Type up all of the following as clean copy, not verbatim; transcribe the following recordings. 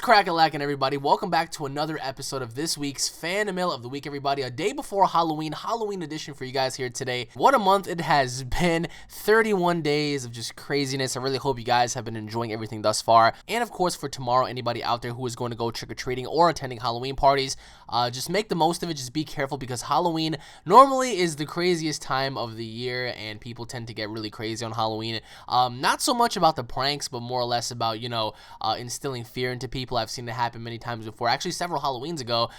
Crack-a-lackin', everybody. Welcome back to another episode of this week's Fan Mail of the Week, everybody. A day before Halloween edition for you guys here today. What a month it has been. 31 days of just craziness. I really hope you guys have been enjoying everything thus far. And of course, for tomorrow, anybody out there who is going to go trick-or-treating or attending Halloween parties, just make the most of it. Just be careful because Halloween normally is the craziest time of the year and people tend to get really crazy on Halloween. Not so much about the pranks, but more or less about, instilling fear into people. I've seen it happen many times before. Actually, several Halloweens ago,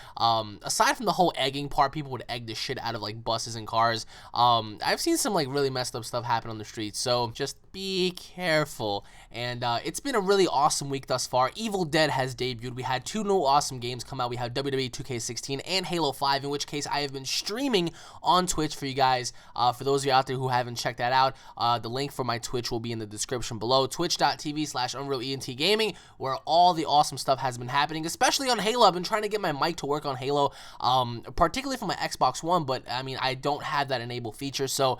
aside from the whole egging part, people would egg the shit out of like buses and cars. I've seen some like really messed up stuff happen on the streets, so just be careful. And it's been a really awesome week thus far. Evil Dead has debuted. We had two new awesome games come out. We have WWE 2K16 and Halo 5, in which case I have been streaming on Twitch for you guys. For those of you out there who haven't checked that out, the link for my Twitch will be in the description below. Twitch.tv/UnrealEntGaming, where all the awesome stuff has been happening, especially on Halo. I've been trying to get my mic to work on Halo, particularly for my Xbox One, but I mean, I don't have that enable feature, so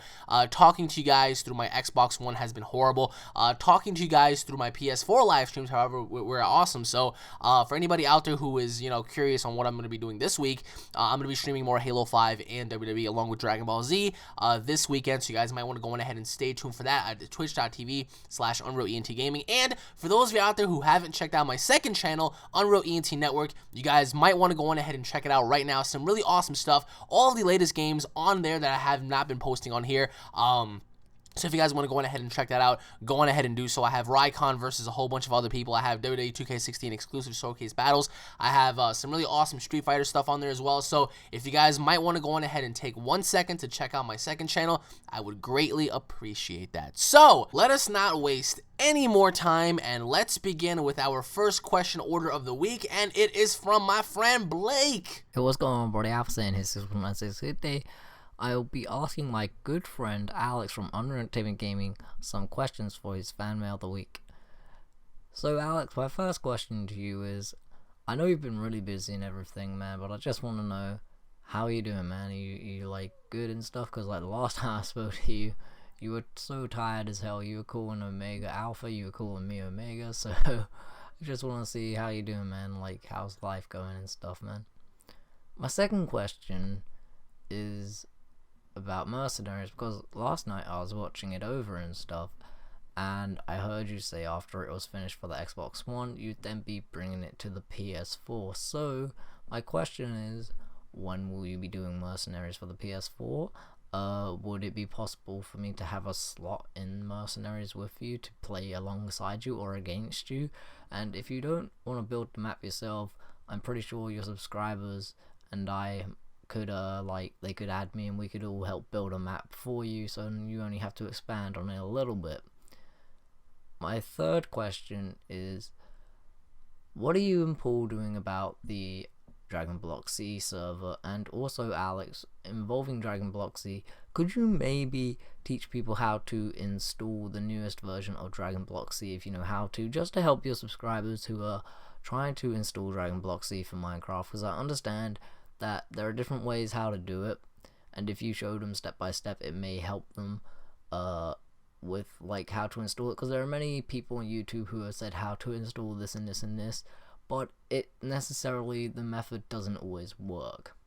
talking to you guys through my Xbox One has been horrible. Talking to you guys through my PS4 live streams, however, we're awesome. So for anybody out there who is, curious on what I'm going to be doing this week, I'm going to be streaming more Halo 5 and WWE along with Dragon Ball Z this weekend, so you guys might want to go on ahead and stay tuned for that at twitch.tv/UnrealEntGaming. And for those of you out there who haven't checked out my second channel, Unreal ENT Network, you guys might want to go on ahead and check it out right now. Some really awesome stuff. All of the latest games on there that I have not been posting on here. So if you guys want to go on ahead and check that out, go on ahead and do so. I have Rycon versus a whole bunch of other people. I have WWE 2K16 exclusive showcase battles. I have some really awesome Street Fighter stuff on there as well. So if you guys might want to go on ahead and take 1 second to check out my second channel, I would greatly appreciate that. So let us not waste any more time, and let's begin with our first question order of the week, and it is from my friend Blake. Hey, what's going on, buddy? I'm saying his 616 good day. I'll be asking my good friend Alex from UnrealEntGaming some questions for his fan mail of the week. So Alex, my first question to you is, I know you've been really busy and everything, man, but I just want to know, how are you doing, man? Are you like good and stuff? Because like the last time I spoke to you, you were so tired as hell. You were calling Omega Alpha, you were calling me Omega, so I just want to see how you doing, man. Like, how's life going and stuff, man? My second question is about Mercenaries, because last night I was watching it over and stuff, and I heard you say after it was finished for the Xbox One, you'd then be bringing it to the PS4. So my question is, when will you be doing Mercenaries for the PS4? Would it be possible for me to have a slot in Mercenaries with you to play alongside you or against you? And if you don't want to build the map yourself, I'm pretty sure your subscribers and I could they could add me and we could all help build a map for you, so you only have to expand on it a little bit. My third question is, what are you and Paul doing about the Dragon Block C server? And also Alex, involving Dragon Block C, could you maybe teach people how to install the newest version of Dragon Block C, if you know how to, just to help your subscribers who are trying to install Dragon Block C for Minecraft? Because I understand that there are different ways how to do it, and if you show them step by step, it may help them with like how to install it, because there are many people on YouTube who have said how to install this and this and this, but the method doesn't always work.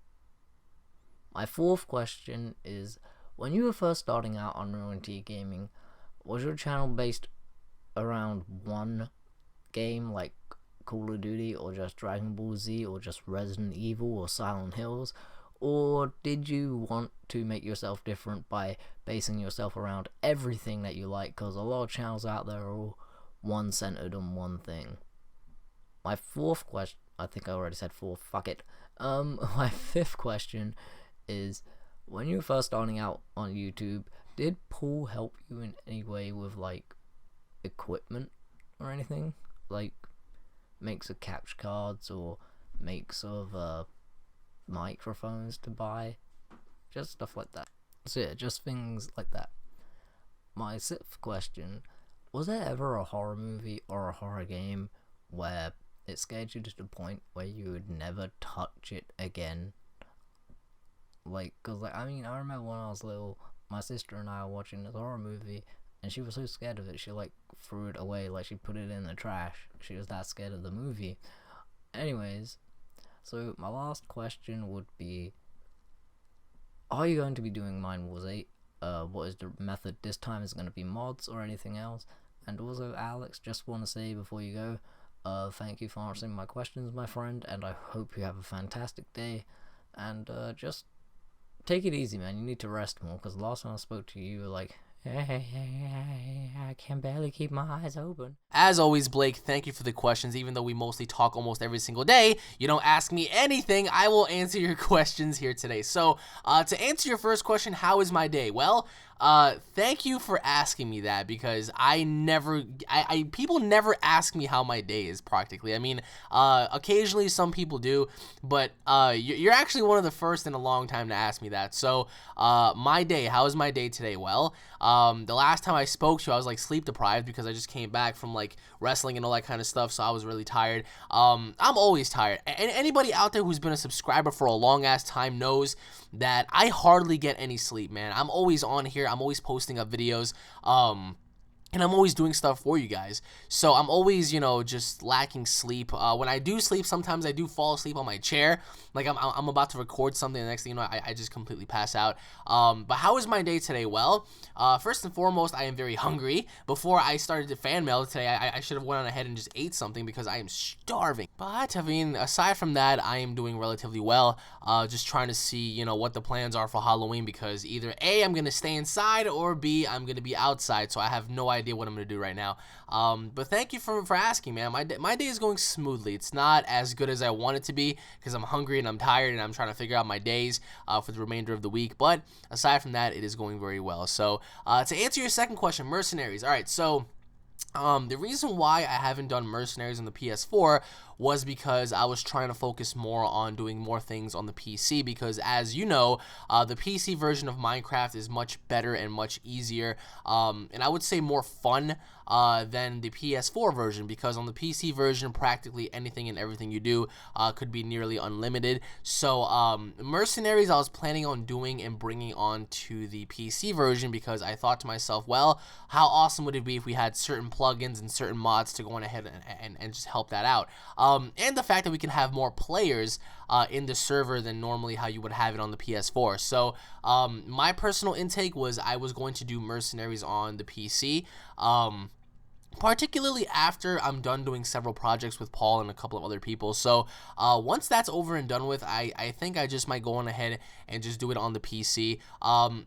My fourth question is, when you were first starting out on UnrealEntGaming, was your channel based around one game like Call of Duty, or just Dragon Ball Z, or just Resident Evil or Silent Hills? Or did you want to make yourself different by basing yourself around everything that you like? Because a lot of channels out there are all one-centered on one thing. My fourth question, I think I already said fourth, fuck it. My fifth question is, when you were first starting out on YouTube, did Paul help you in any way with like equipment or anything? Like makes of capture cards or makes of microphones to buy, just stuff like that. So yeah, just things like that. My sixth question, was there ever a horror movie or a horror game where it scared you to the point where you would never touch it again? Like, cause like, I mean, I remember when I was little, my sister and I were watching this horror movie, and she was so scared of it, she like threw it away, like she put it in the trash. She was that scared of the movie. Anyways, so my last question would be, are you going to be doing Mine Wars 8? What is the method this time? Is it going to be mods or anything else? And also, Alex, just want to say before you go, thank you for answering my questions, my friend, and I hope you have a fantastic day. And just take it easy, man. You need to rest more, because the last time I spoke to you, you were like, I can barely keep my eyes open. As always, Blake, thank you for the questions. Even though we mostly talk almost every single day, you don't ask me anything, I will answer your questions here today. So, to answer your first question, how is my day? Well, thank you for asking me that, because people never ask me how my day is, practically. I mean, occasionally some people do, but you're actually one of the first in a long time to ask me that. So, my day, how is my day today? Well, the last time I spoke to you, I was like sleep deprived because I just came back from like wrestling and all that kind of stuff, so I was really tired. I'm always tired. And anybody out there who's been a subscriber for a long ass time knows that I hardly get any sleep, man. I'm always on here. I'm always posting up videos. And I'm always doing stuff for you guys. So I'm always, just lacking sleep. When I do sleep, sometimes I do fall asleep on my chair. Like I'm about to record something, and the next thing you know, I just completely pass out. But how is my day today? Well, first and foremost, I am very hungry. Before I started the fan mail today, I should have went on ahead and just ate something because I am starving. But, I mean, aside from that, I am doing relatively well. Just trying to see, what the plans are for Halloween, because either A, I'm going to stay inside, or B, I'm going to be outside. So I have no idea what I'm gonna do right now. But thank you for asking, man. My day is going smoothly. It's not as good as I want it to be because I'm hungry and I'm tired and I'm trying to figure out my days for the remainder of the week. But aside from that, it is going very well. So to answer your second question, Mercenaries. All right, so the reason why I haven't done Mercenaries on the PS4 was because I was trying to focus more on doing more things on the PC, because as you know, the PC version of Minecraft is much better and much easier, and I would say more fun than the PS4 version, because on the PC version, practically anything and everything you do could be nearly unlimited. So Mercenaries I was planning on doing and bringing on to the PC version, because I thought to myself, well, how awesome would it be if we had certain plugins and certain mods to go on ahead and just help that out. And the fact that we can have more players in the server than normally how you would have it on the PS4. So my personal intake was I was going to do Mercenaries on the PC. Particularly after I'm done doing several projects with Paul and a couple of other people. So once that's over and done with, I think I just might go on ahead and just do it on the PC.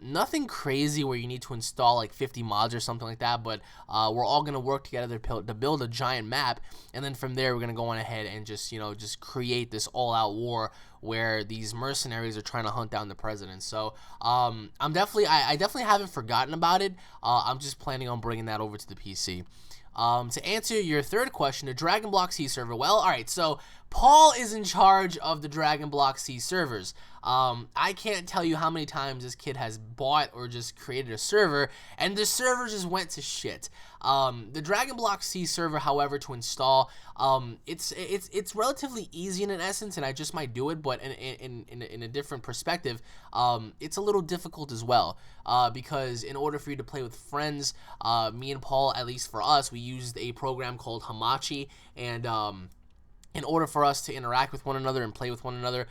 Nothing crazy where you need to install like 50 mods or something like that, but we're all going to work together to build a giant map, and then from there we're going to go on ahead and just create this all-out war where these mercenaries are trying to hunt down the president. So I definitely haven't forgotten about it. I'm just planning on bringing that over to the PC. To answer your third question, the Dragon Block C server. Well, alright, so Paul is in charge of the Dragon Block C servers. I can't tell you how many times this kid has bought or just created a server, and the server just went to shit. The Dragon Block C server, however, to install, it's relatively easy in essence, and I just might do it, but in a different perspective, it's a little difficult as well, because in order for you to play with friends, me and Paul, at least for us, we used a program called Hamachi, and in order for us to interact with one another and play with one another,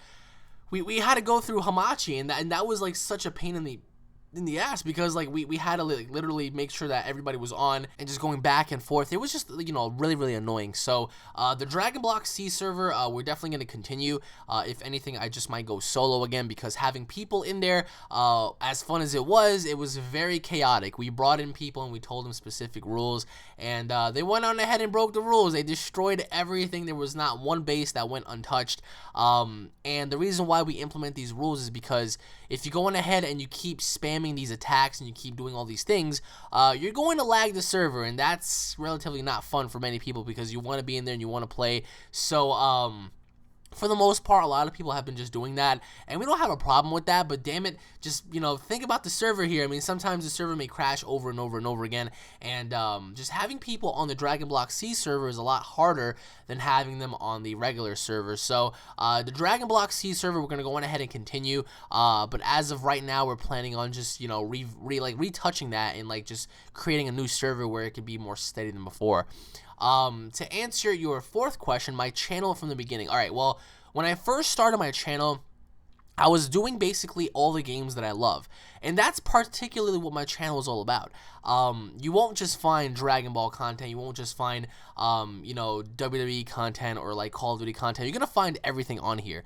we had to go through Hamachi, and that was like such a pain in the ass, because like we had to like literally make sure that everybody was on and just going back and forth. It was just really annoying. So the Dragon Block C server, we're definitely going to continue. If anything, I just might go solo again, because having people in there, as fun as it was very chaotic. We brought in people and we told them specific rules, and they went on ahead and broke the rules. They destroyed everything. There was not one base that went untouched, and the reason why we implement these rules is because if you go on ahead and you keep spamming these attacks and you keep doing all these things, you're going to lag the server, and that's relatively not fun for many people, because you want to be in there and you want to play. So for the most part, a lot of people have been just doing that, and we don't have a problem with that, but damn it, just, think about the server here. I mean, sometimes the server may crash over and over and over again, and just having people on the Dragon Block C server is a lot harder than having them on the regular server. So the Dragon Block C server, we're going to go on ahead and continue, but as of right now, we're planning on just, retouching that and, like, just creating a new server where it could be more steady than before. To answer your fourth question, my channel from the beginning. All right, well, when I first started my channel, I was doing basically all the games that I love, and that's particularly what my channel is all about. You won't just find Dragon Ball content, you won't just find, WWE content or like Call of Duty content. You're gonna find everything on here.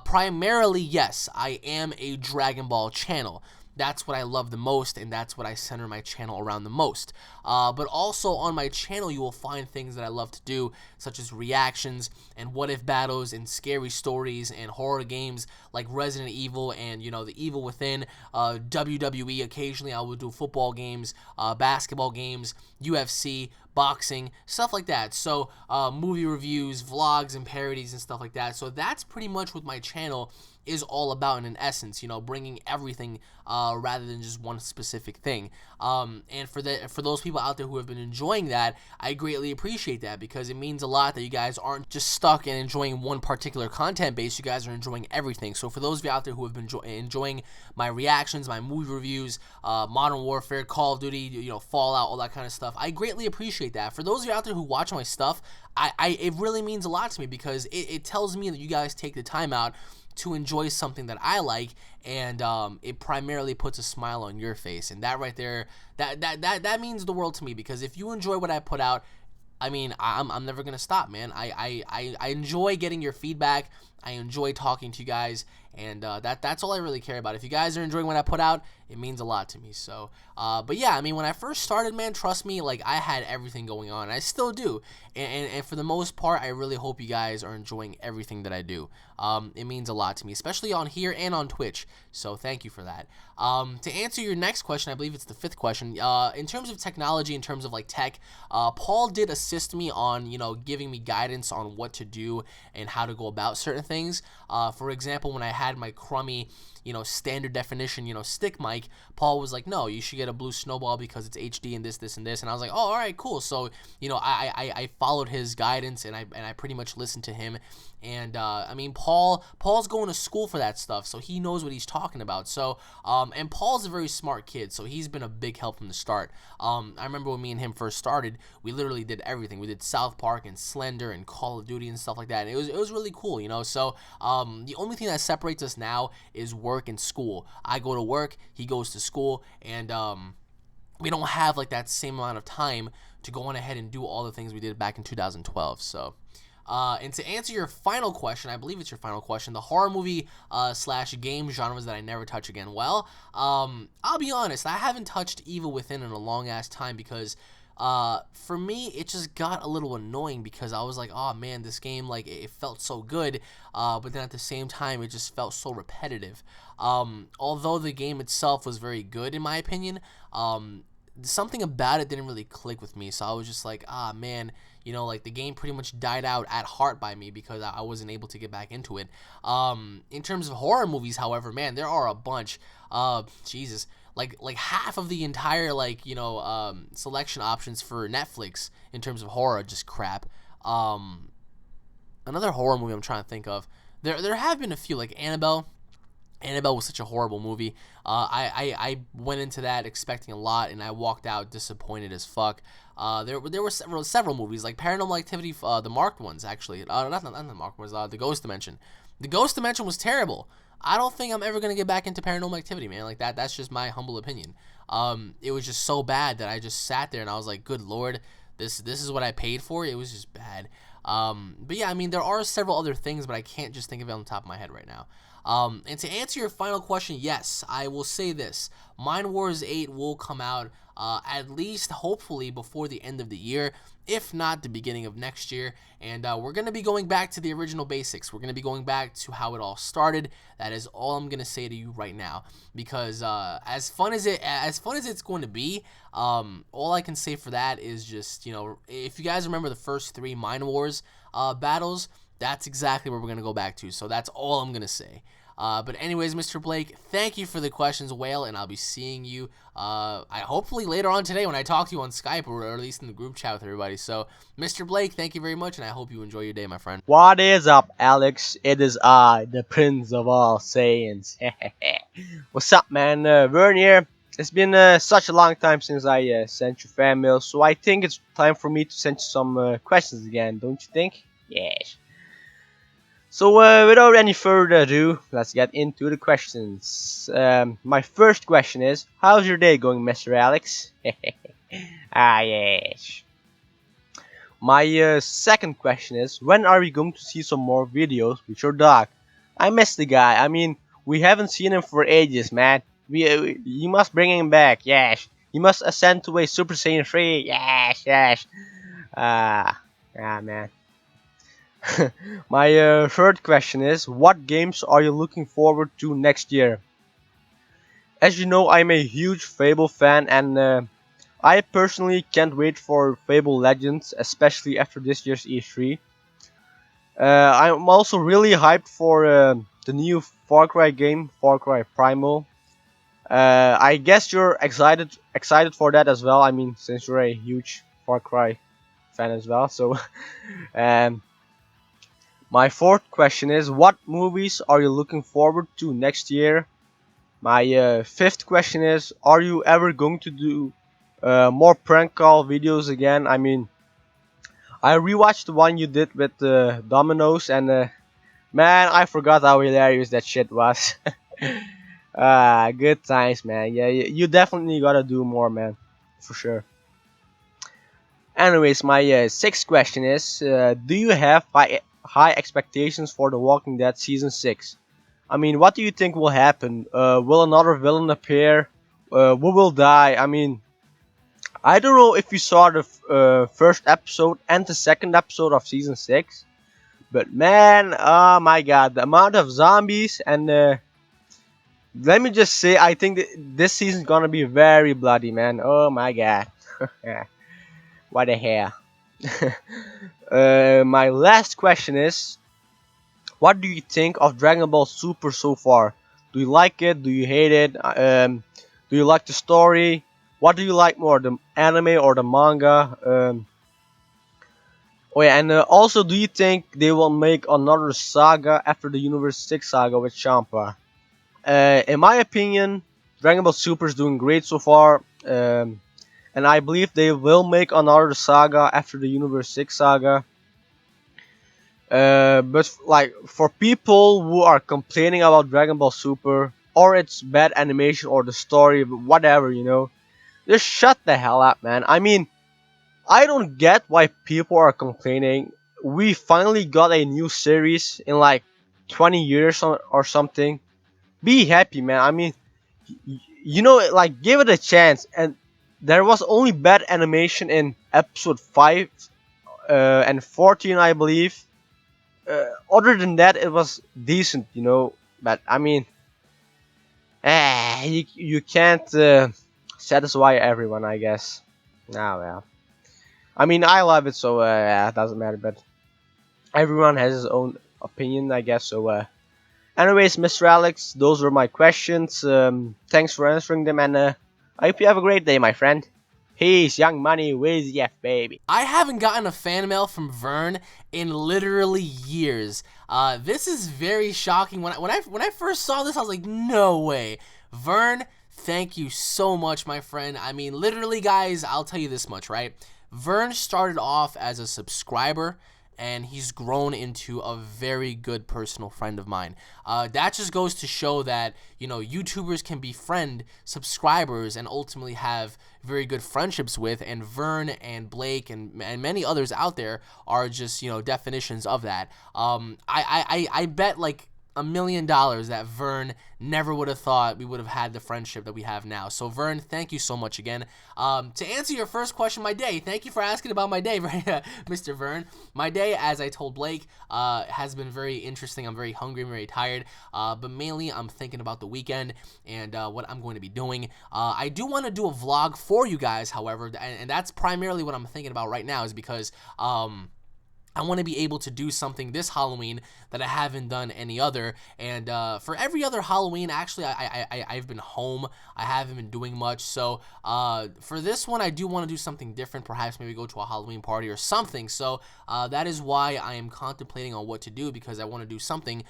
Primarily, yes, I am a Dragon Ball channel. That's what I love the most, and that's what I center my channel around the most. But also on my channel, you will find things that I love to do, such as reactions and what-if battles and scary stories and horror games like Resident Evil and, The Evil Within, WWE. Occasionally, I will do football games, basketball games, UFC, boxing, stuff like that. So movie reviews, vlogs, and parodies and stuff like that. So that's pretty much what my channel is all about in an essence, bringing everything rather than just one specific thing. And for those people out there who have been enjoying that, I greatly appreciate that, because it means a lot that you guys aren't just stuck in enjoying one particular content base. You guys are enjoying everything. So for those of you out there who have been enjoying my reactions, my movie reviews, Modern Warfare, Call of Duty, Fallout, all that kind of stuff, I greatly appreciate that. For those of you out there who watch my stuff, it really means a lot to me, because it tells me that you guys take the time out to enjoy something that I like, and it primarily puts a smile on your face, and that right there, that means the world to me, because if you enjoy what I put out, I mean, I'm never gonna stop, man. I enjoy getting your feedback. I enjoy talking to you guys, and that's all I really care about. If you guys are enjoying what I put out, it means a lot to me. So, but yeah, I mean, when I first started, man, trust me, like, I had everything going on. I still do, and for the most part, I really hope you guys are enjoying everything that I do. It means a lot to me, especially on here and on Twitch. So thank you for that. To answer your next question, I believe it's the fifth question. In terms of technology, in terms of like tech, Paul did assist me on, giving me guidance on what to do and how to go about certain things. For example, when I had my crummy, standard definition, stick mic, Paul was like, no, you should get a blue snowball because it's HD and this, and this. And I was like, oh, all right, cool. So, I followed his guidance, and I pretty much listened to him. And, I mean, Paul's going to school for that stuff, so he knows what he's talking about. So, and Paul's a very smart kid, so he's been a big help from the start. I remember when me and him first started, we literally did everything. We did South Park and Slender and Call of Duty and stuff like that. And it was really cool, So, the only thing that separates us now is work and school. I go to work, he goes to school, and, we don't have like that same amount of time to go on ahead and do all the things we did back in 2012. So, and to answer your final question, I believe it's your final question, the horror movie slash game genres that I never touch again. Well, I'll be honest, I haven't touched Evil Within in a long ass time, because for me, it just got a little annoying, because I was like, oh man, this game, like, it felt so good, but then at the same time, it just felt so repetitive. Although the game itself was very good, in my opinion, something about it didn't really click with me, so I was just like, ah man, like, the game pretty much died out at heart by me, because I wasn't able to get back into it. In terms of horror movies, however, man, there are a bunch. Jesus, like half of the entire, like, selection options for Netflix in terms of horror are just crap. Another horror movie I'm trying to think of, there have been a few, like Annabelle. Annabelle was such a horrible movie. I went into that expecting a lot, and I walked out disappointed as fuck. There were several movies, like Paranormal Activity, the marked ones, actually. Not the marked ones, the Ghost Dimension. The Ghost Dimension was terrible. I don't think I'm ever going to get back into Paranormal Activity, man. Like, that's just my humble opinion. It was just so bad that I just sat there and I was like, good lord, this is what I paid for? It was just bad. But yeah, I mean, there are several other things, but I can't just think of it on the top of my head right now. And to answer your final question, yes, I will say this. Mind Wars 8 will come out at least, hopefully, before the end of the year, if not the beginning of next year. And we're going to be going back to the original basics. We're going to be going back to how it all started. That is all I'm going to say to you right now. Because as fun as it's going to be, all I can say for that is just, if you guys remember the first 3 Mind Wars battles, that's exactly where we're going to go back to. So that's all I'm going to say. But anyways, Mr. Blake, thank you for the questions, Whale, and I'll be seeing you hopefully later on today when I talk to you on Skype, or at least in the group chat with everybody. So, Mr. Blake, thank you very much, and I hope you enjoy your day, my friend. What is up, Alex? It is I, the Prince of all Saiyans. What's up, man? Vern here. it's been such a long time since I sent you fan mail, so I think it's time for me to send you some questions again, don't you think? Yes. So without any further ado, let's get into the questions. My first question is, how's your day going, Mr. Alex? Yes. My second question is, when are we going to see some more videos with your dog? I miss the guy. I mean, we haven't seen him for ages, man. You must bring him back. Yes. You must ascend to a Super Saiyan 3. Yes, yes. Man. My third question is, what games are you looking forward to next year? As you know, I'm a huge Fable fan, and I personally can't wait for Fable Legends, especially after this year's E3. I'm also really hyped for the new Far Cry game, Far Cry Primal. I guess you're excited for that as well. I mean, since you're a huge Far Cry fan as well. So, um, my fourth question is, what movies are you looking forward to next year? My fifth question is, are you ever going to do more prank call videos again? I mean, I rewatched the one you did with Domino's, and man, I forgot how hilarious that shit was. Good times, man. Yeah, you definitely gotta do more, man, for sure. Anyways, my sixth question is, do you have high expectations for The Walking Dead season 6? I mean, what do you think will happen? Will another villain appear? Who will die? I mean, I don't know if you saw the first episode and the second episode of season 6, but man, oh my god, the amount of zombies, and let me just say, I think this season's gonna be very bloody, man. Oh my god. What the hell. My last question is, what do you think of Dragon Ball Super so far? Do you like it? Do you hate it? Do you like the story? What do you like more, the anime or the manga? Oh yeah, and also, do you think they will make another saga after the Universe 6 saga with Champa? In my opinion, Dragon Ball Super is doing great so far, and I believe they will make another saga after the Universe 6 saga. But like, for people who are complaining about Dragon Ball Super or its bad animation or the story, whatever, just shut the hell up, man. I mean, I don't get why people are complaining. We finally got a new series in like 20 years or something. Be happy, man. I mean, like, give it a chance. And there was only bad animation in episode 5 and 14, I believe. Other than that, it was decent, But I mean, you can't satisfy everyone, I guess. Nah, well. I mean, I love it, so yeah, it doesn't matter. But everyone has his own opinion, I guess. So, anyways, Mr. Alex, those were my questions. Thanks for answering them, and I hope you have a great day, my friend. Peace, Young Money, Wiz, yeah, baby. I haven't gotten a fan mail from Vern in literally years. This is very shocking. When I first saw this, I was like, no way. Vern, thank you so much, my friend. I mean, literally, guys, I'll tell you this much, right? Vern started off as a subscriber, and he's grown into a very good personal friend of mine. That just goes to show that, YouTubers can befriend subscribers and ultimately have very good friendships with, and Vern and Blake and many others out there are just, definitions of that. I bet like $1 million that Vern never would have thought we would have had the friendship that we have now. So Vern, thank you so much again. To answer your first question, my day, thank you for asking about my day, Mr. Vern. My day, as I told Blake, has been very interesting. I'm very hungry, I'm very tired, but mainly I'm thinking about the weekend and what I'm going to be doing. I do want to do a vlog for you guys, however, and that's primarily what I'm thinking about right now, is because I want to be able to do something this Halloween that I haven't done any other. And for every other Halloween, actually, I've been home. I haven't been doing much. So for this one, I do want to do something different. Perhaps maybe go to a Halloween party or something. So that is why I am contemplating on what to do, because I want to do something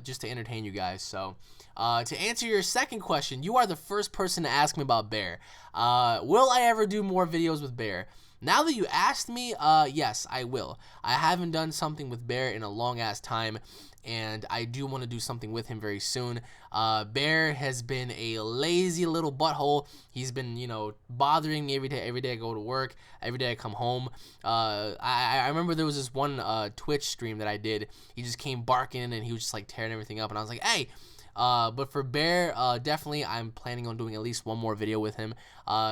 just to entertain you guys. So to answer your second question, you are the first person to ask me about Bear. Will I ever do more videos with Bear? Now that you asked me, yes, I will. I haven't done something with Bear in a long-ass time, and I do want to do something with him very soon. Bear has been a lazy little butthole. He's been, bothering me every day I go to work, every day I come home. I remember there was this one Twitch stream that I did. He just came barking in, and he was just, like, tearing everything up, and I was like, hey! But for Bear, definitely I'm planning on doing at least one more video with him.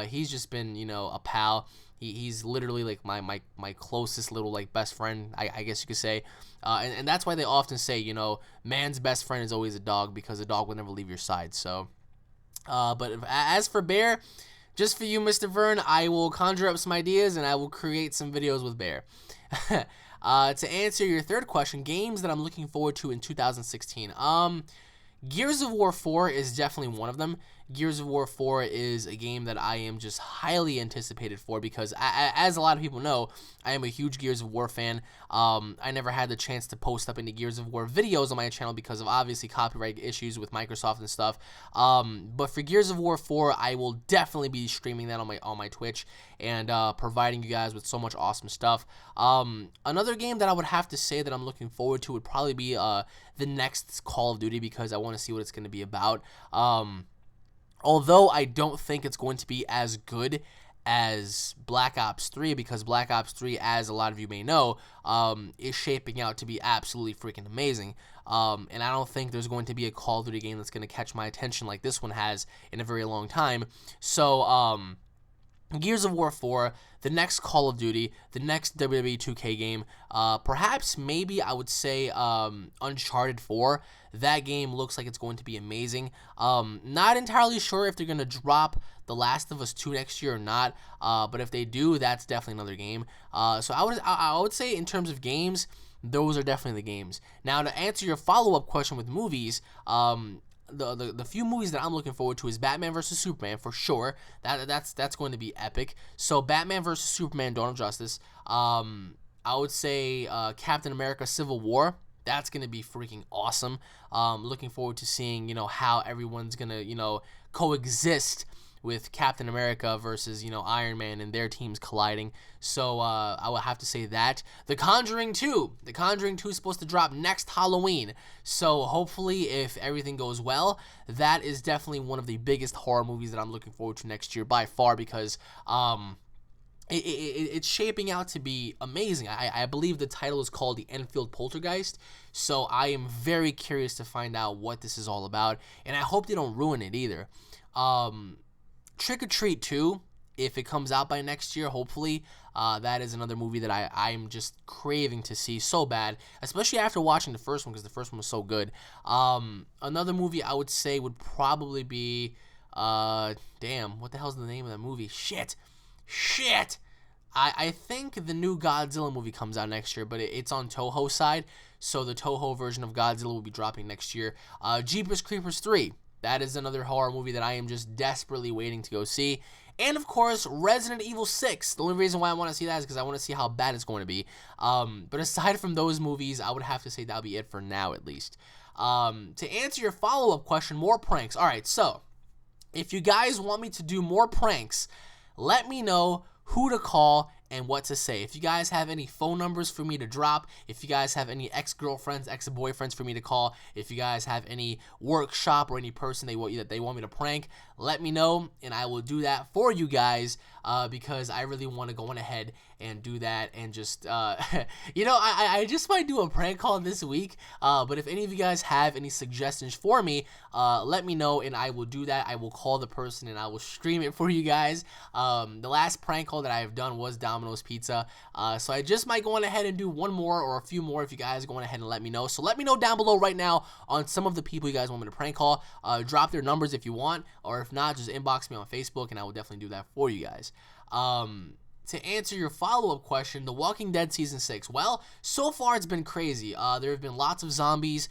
He's just been, a pal. He's literally like my closest little like best friend, I guess you could say, and that's why they often say, man's best friend is always a dog, because a dog will never leave your side. So, but as for Bear, just for you, Mr. Vern, I will conjure up some ideas and I will create some videos with Bear. To answer your third question, games that I'm looking forward to in 2016. Gears of War 4 is definitely one of them. Gears of War 4 is a game that I am just highly anticipated for, because as a lot of people know, I am a huge Gears of War fan. I never had the chance to post up any Gears of War videos on my channel because of obviously copyright issues with Microsoft and stuff. But for Gears of War 4, I will definitely be streaming that on my Twitch and providing you guys with so much awesome stuff. Another game that I would have to say that I'm looking forward to would probably be the next Call of Duty, because I want to see what it's going to be about. Although I don't think it's going to be as good as Black Ops 3, because Black Ops 3, as a lot of you may know, is shaping out to be absolutely freaking amazing. And I don't think there's going to be a Call of Duty game that's going to catch my attention like this one has in a very long time. So, Gears of War 4, the next Call of Duty, the next WWE 2K game, perhaps maybe I would say Uncharted 4. That game looks like it's going to be amazing. Not entirely sure if they're going to drop The Last of Us 2 next year or not, but if they do, that's definitely another game. So I would say in terms of games, those are definitely the games. Now, to answer your follow-up question with movies, the few movies that I'm looking forward to is Batman vs Superman for sure. That's going to be epic. So Batman vs Superman: Dawn of Justice. I would say Captain America: Civil War. That's gonna be freaking awesome. Looking forward to seeing how everyone's gonna coexist with Captain America versus Iron Man and their teams colliding. So I will have to say that. The Conjuring 2. The Conjuring 2 is supposed to drop next Halloween. So hopefully, if everything goes well, that is definitely one of the biggest horror movies that I'm looking forward to next year by far, because it's shaping out to be amazing. I believe the title is called The Enfield Poltergeist, so I am very curious to find out what this is all about, and I hope they don't ruin it either. Trick or Treat 2, if it comes out by next year, hopefully, that is another movie that I'm just craving to see so bad, especially after watching the first one, because the first one was so good. Another movie I would say would probably be, damn, what the hell's the name of that movie? Shit! I think the new Godzilla movie comes out next year, but it's on Toho's side, so the Toho version of Godzilla will be dropping next year. Jeepers Creepers 3. That is another horror movie that I am just desperately waiting to go see. And, of course, Resident Evil 6. The only reason why I want to see that is because I want to see how bad it's going to be. But aside from those movies, I would have to say that'll be it for now, at least. To answer your follow-up question, more pranks. All right, so if you guys want me to do more pranks, let me know who to call and what to say. If you guys have any phone numbers for me to drop, if you guys have any ex-girlfriends, ex-boyfriends for me to call, if you guys have any workshop or any person that they want me to prank, let me know and I will do that for you guys, because I really want to go on ahead and do that and just I just might do a prank call this week, but if any of you guys have any suggestions for me, let me know and I will do that. I will call the person and I will stream it for you guys. The last prank call that I have done was Domino's Pizza, so I just might go on ahead and do one more or a few more if you guys go on ahead and let me know. So let me know down below right now on some of the people you guys want me to prank call. Drop their numbers if you want, or if not, just inbox me on Facebook and I will definitely do that for you guys. to answer your follow-up question, The Walking Dead Season 6. Well, so far it's been crazy. There have been lots of zombies.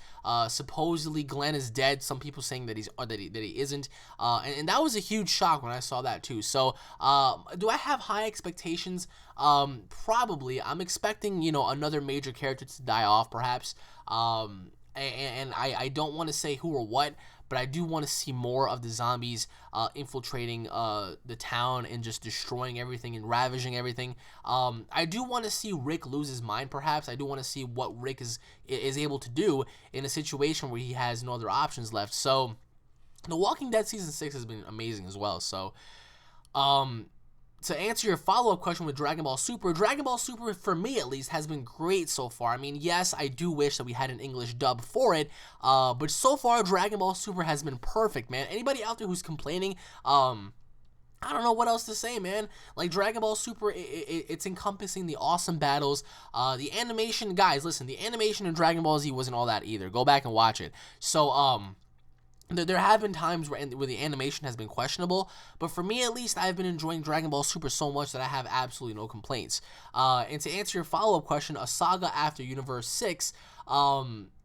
Supposedly Glenn is dead. Some people saying that he isn't. And that was a huge shock when I saw that too. So, do I have high expectations? Probably. I'm expecting, another major character to die off, perhaps. And I don't want to say who or what, but I do want to see more of the zombies infiltrating the town and just destroying everything and ravaging everything. I do want to see Rick lose his mind, perhaps. I do want to see what Rick is able to do in a situation where he has no other options left. So, The Walking Dead Season 6 has been amazing as well. So, to answer your follow-up question with Dragon Ball Super, for me at least, has been great so far. I mean, yes, I do wish that we had an English dub for it, but so far, Dragon Ball Super has been perfect, man. Anybody out there who's complaining, I don't know what else to say, man. Like, Dragon Ball Super, it's encompassing the awesome battles. The animation, guys, listen, the animation in Dragon Ball Z wasn't all that either. Go back and watch it. So, there have been times where the animation has been questionable, but for me at least, I've been enjoying Dragon Ball Super so much that I have absolutely no complaints. And to answer your follow-up question, a saga after Universe 6,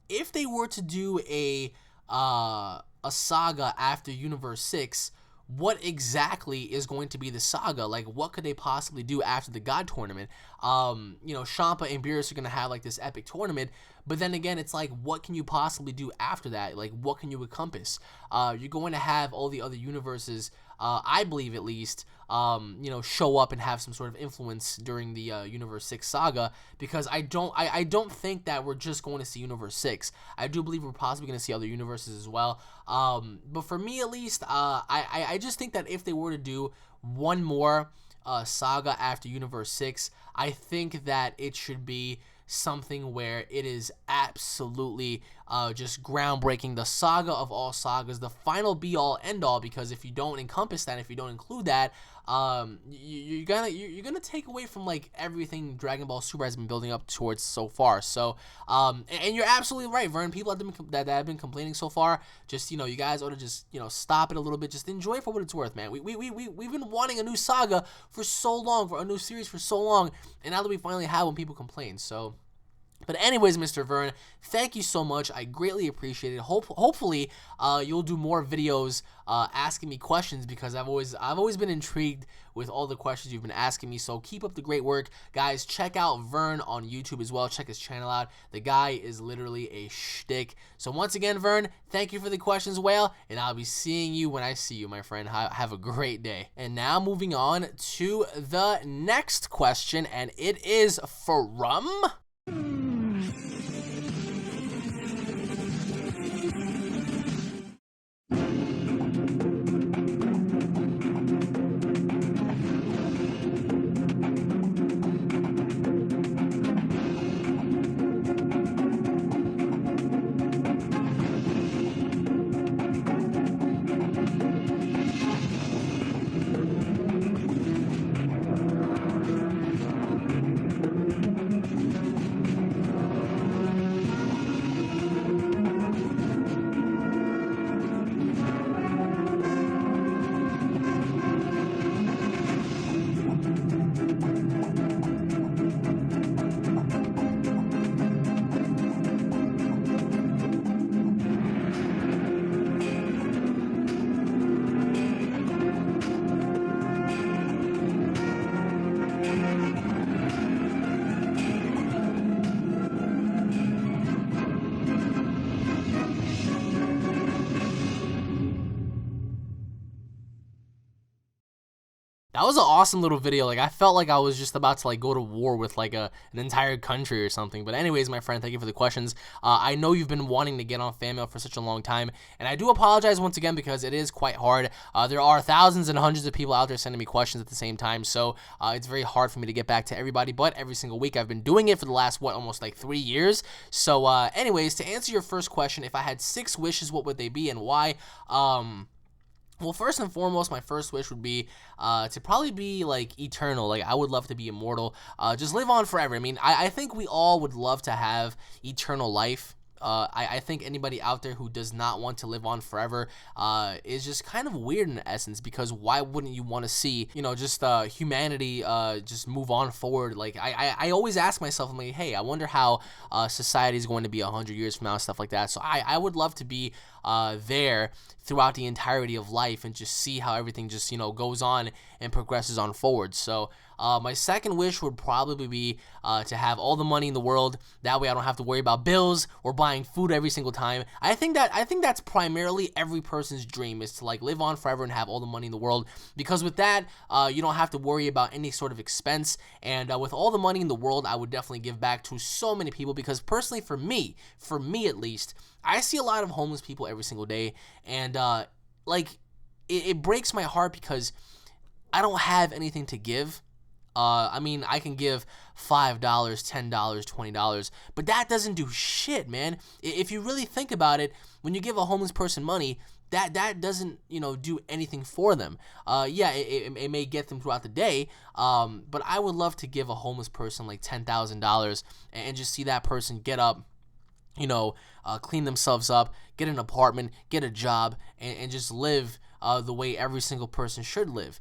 if they were to do a saga after Universe 6, what exactly is going to be the saga? Like, what could they possibly do after the God Tournament? Champa and Beerus are going to have, like, this epic tournament, but then again, it's like, what can you possibly do after that? Like, what can you encompass? You're going to have all the other universes, I believe at least, show up and have some sort of influence during the Universe 6 saga, because I don't think that we're just going to see Universe 6. I do believe we're possibly going to see other universes as well. But for me at least, I just think that if they were to do one more saga after Universe 6, I think that it should be something where it is absolutely just groundbreaking, the saga of all sagas, the final be-all end-all, because if you don't encompass that, if you don't include that, you're gonna take away from, like, everything Dragon Ball Super has been building up towards so far. So, and you're absolutely right, Vern. People that have been complaining so far, just, you guys ought to just, stop it a little bit. Just enjoy it for what it's worth, man. We've been wanting a new saga for so long, for a new series for so long, and now that we finally have one, people complain. So, but anyways, Mr. Vern, thank you so much. I greatly appreciate it. Hopefully, you'll do more videos asking me questions, because I've always been intrigued with all the questions you've been asking me. So keep up the great work, guys. Check out Vern on YouTube as well. Check his channel out. The guy is literally a shtick. So once again, Vern, thank you for the questions, Whale, and I'll be seeing you when I see you, my friend. Have a great day. And now moving on to the next question, and it is from That was an awesome little video. Like, I felt like I was just about to, like, go to war with, like, an entire country or something. But anyways, my friend, thank you for the questions. I know you've been wanting to get on fan mail for such a long time, and I do apologize once again, because it is quite hard. There are thousands and hundreds of people out there sending me questions at the same time, so it's very hard for me to get back to everybody. But every single week, I've been doing it for the last, almost like 3 years. So anyways, to answer your first question, if I had 6 wishes, what would they be and why? Well, first and foremost, my first wish would be to probably be, like, eternal. Like, I would love to be immortal. Just live on forever. I mean, I think we all would love to have eternal life. I think anybody out there who does not want to live on forever is just kind of weird in essence, because why wouldn't you want to see, just humanity just move on forward? Like, I always ask myself, I'm like, hey, I wonder how society is going to be 100 years from now and stuff like that. So I would love to be there throughout the entirety of life and just see how everything just, goes on and progresses on forward. So my second wish would probably be to have all the money in the world. That way I don't have to worry about bills or buying food every single time. I think that's primarily every person's dream, is to like live on forever and have all the money in the world, because with that you don't have to worry about any sort of expense. And with all the money in the world, I would definitely give back to so many people, because personally, for me at least, I see a lot of homeless people every single day, and it breaks my heart because I don't have anything to give. I mean, I can give $5, $10, $20, but that doesn't do shit, man. If you really think about it, when you give a homeless person money, that doesn't, do anything for them. Yeah, it may get them throughout the day, but I would love to give a homeless person like $10,000 and just see that person get up, clean themselves up, get an apartment, get a job, and just live the way every single person should live.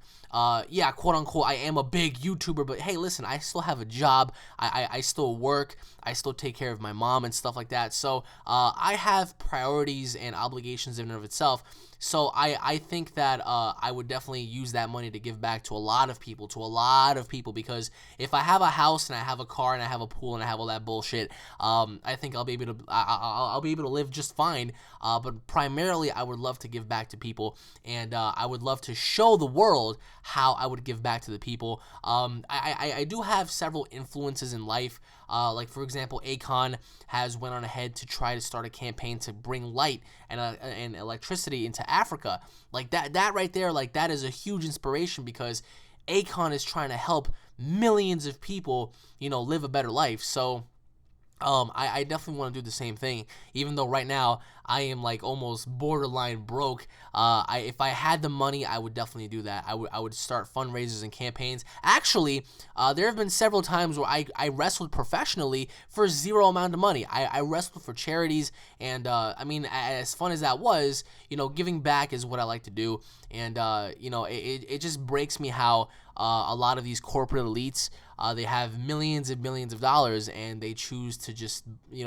Yeah, quote unquote, I am a big YouTuber, but hey, listen, I still have a job. I still work. I still take care of my mom and stuff like that. So I have priorities and obligations in and of itself. So I think that I would definitely use that money to give back to a lot of people, because if I have a house and I have a car and I have a pool and I have all that bullshit, I think I'll be able to live just fine. But primarily, I would love to give back to people, and I would love to show the world how I would give back to the people. I do have several influences in life. Like, for example, Akon has went on ahead to try to start a campaign to bring light and electricity into Africa. Like that right there, like that is a huge inspiration, because Akon is trying to help millions of people, live a better life. So I definitely want to do the same thing, even though right now I am like almost borderline broke. If I had the money, I would definitely do that. I would start fundraisers and campaigns. Actually, there have been several times where I wrestled professionally for zero amount of money. I wrestled for charities, and I mean, as fun as that was, giving back is what I like to do. And it just breaks me how a lot of these corporate elites, they have millions and millions of dollars, and they choose to just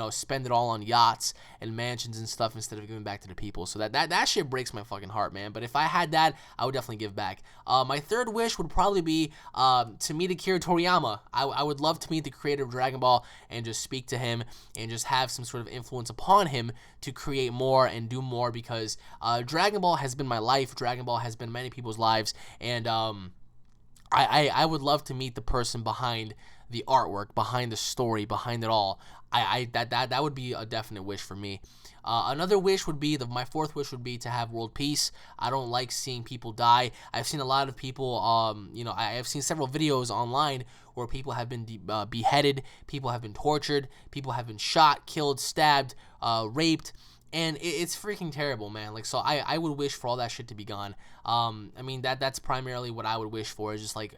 spend it all on yachts and mansions and stuff instead of giving back to the people. So that shit breaks my fucking heart, man. But if I had that, I would definitely give back. My third wish would probably be to meet Akira Toriyama. I would love to meet the creator of Dragon Ball and just speak to him and just have some sort of influence upon him to create more and do more, because Dragon Ball has been my life. Dragon Ball has been many people's lives, and I would love to meet the person behind the artwork, behind the story, behind it all. That would be a definite wish for me. Another wish would be, my fourth wish would be to have world peace. I don't like seeing people die. I've seen a lot of people, I have seen several videos online where people have been beheaded, people have been tortured, people have been shot, killed, stabbed, raped. And it's freaking terrible, man. Like, so I would wish for all that shit to be gone. I mean, that's primarily what I would wish for, is just like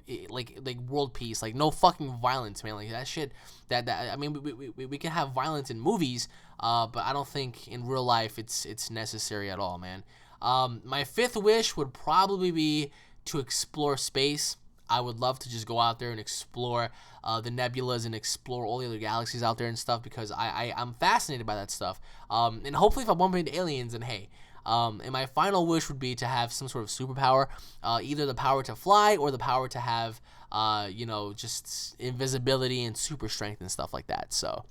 world peace, like no fucking violence, man. Like that shit. I mean, we can have violence in movies, but I don't think in real life it's necessary at all, man. My fifth wish would probably be to explore space. I would love to just go out there and explore the nebulas and explore all the other galaxies out there and stuff, because I'm fascinated by that stuff. And hopefully if I bump into aliens, then hey. And my final wish would be to have some sort of superpower, either the power to fly or the power to have, just invisibility and super strength and stuff like that. So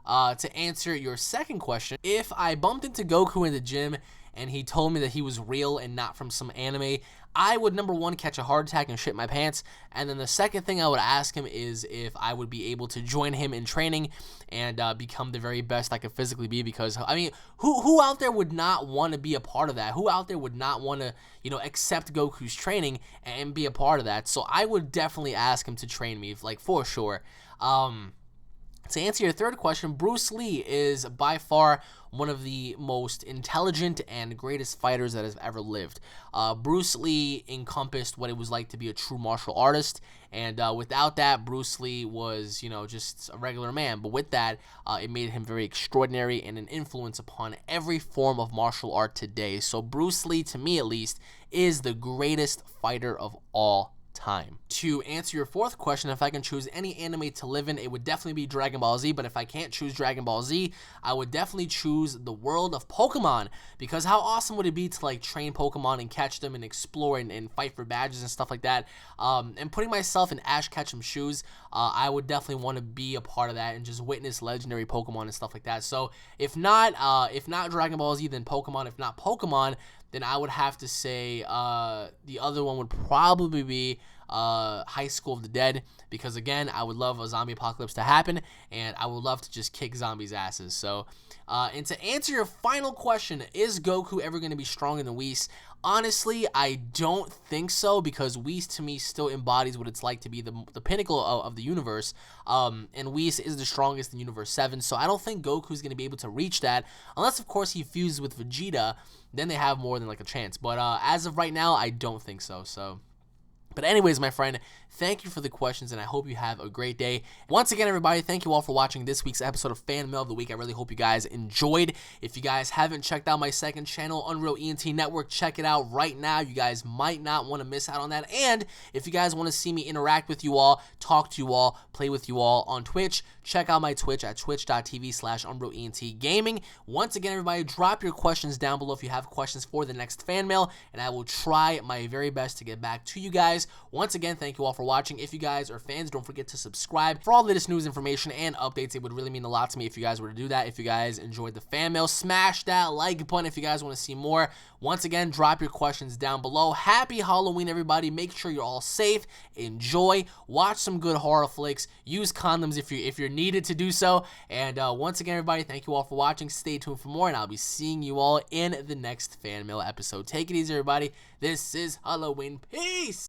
to answer your second question, if I bumped into Goku in the gym and he told me that he was real and not from some anime, I would, number one, catch a heart attack and shit my pants. And then the second thing I would ask him is if I would be able to join him in training and become the very best I could physically be. Because, I mean, who out there would not want to be a part of that? Who out there would not want to, accept Goku's training and be a part of that? So I would definitely ask him to train me, like, for sure. To answer your third question, Bruce Lee is by far one of the most intelligent and greatest fighters that has ever lived. Bruce Lee encompassed what it was like to be a true martial artist, and without that, Bruce Lee was, just a regular man. But with that, it made him very extraordinary and an influence upon every form of martial art today. So Bruce Lee, to me at least, is the greatest fighter of all time. To answer your fourth question, if I can choose any anime to live in, it would definitely be Dragon Ball Z. But if I can't choose Dragon Ball Z, I would definitely choose the world of Pokemon, because how awesome would it be to like train Pokemon and catch them and explore and fight for badges and stuff like that. And putting myself in Ash Ketchum's shoes, I would definitely want to be a part of that and just witness legendary Pokemon and stuff like that. So if not Dragon Ball Z, then Pokemon. If not Pokemon, then I would have to say the other one would probably be High School of the Dead, because again, I would love a zombie apocalypse to happen, and I would love to just kick zombies' asses. So, and to answer your final question, is Goku ever going to be stronger than Whis? Honestly, I don't think so, because Whis to me still embodies what it's like to be the pinnacle of the universe, and Whis is the strongest in Universe 7, so I don't think Goku's going to be able to reach that, unless of course he fuses with Vegeta. Then they have more than like a chance, but as of right now, I don't think so. But anyways, my friend, thank you for the questions, and I hope you have a great day. Once again, everybody, thank you all for watching this week's episode of Fan Mail of the Week. I really hope you guys enjoyed. If you guys haven't checked out my second channel, Unreal ENT Network, check it out right now. You guys might not want to miss out on that. And if you guys want to see me interact with you all, talk to you all, play with you all on Twitch, check out my Twitch at twitch.tv/UnrealEntGaming. Once again, everybody, drop your questions down below if you have questions for the next fan mail, and I will try my very best to get back to you guys. Once again, thank you all for watching. If you guys are fans, don't forget to subscribe for all the latest news, information, and updates. It would really mean a lot to me if you guys were to do that. If you guys enjoyed the fan mail, smash that like button if you guys want to see more. Once again, drop your questions down below. Happy Halloween, everybody. Make sure you're all safe. Enjoy. Watch some good horror flicks. Use condoms if you're needed to do so. And once again, everybody, thank you all for watching. Stay tuned for more, and I'll be seeing you all in the next fan mail episode. Take it easy, everybody. This is Halloween. Peace!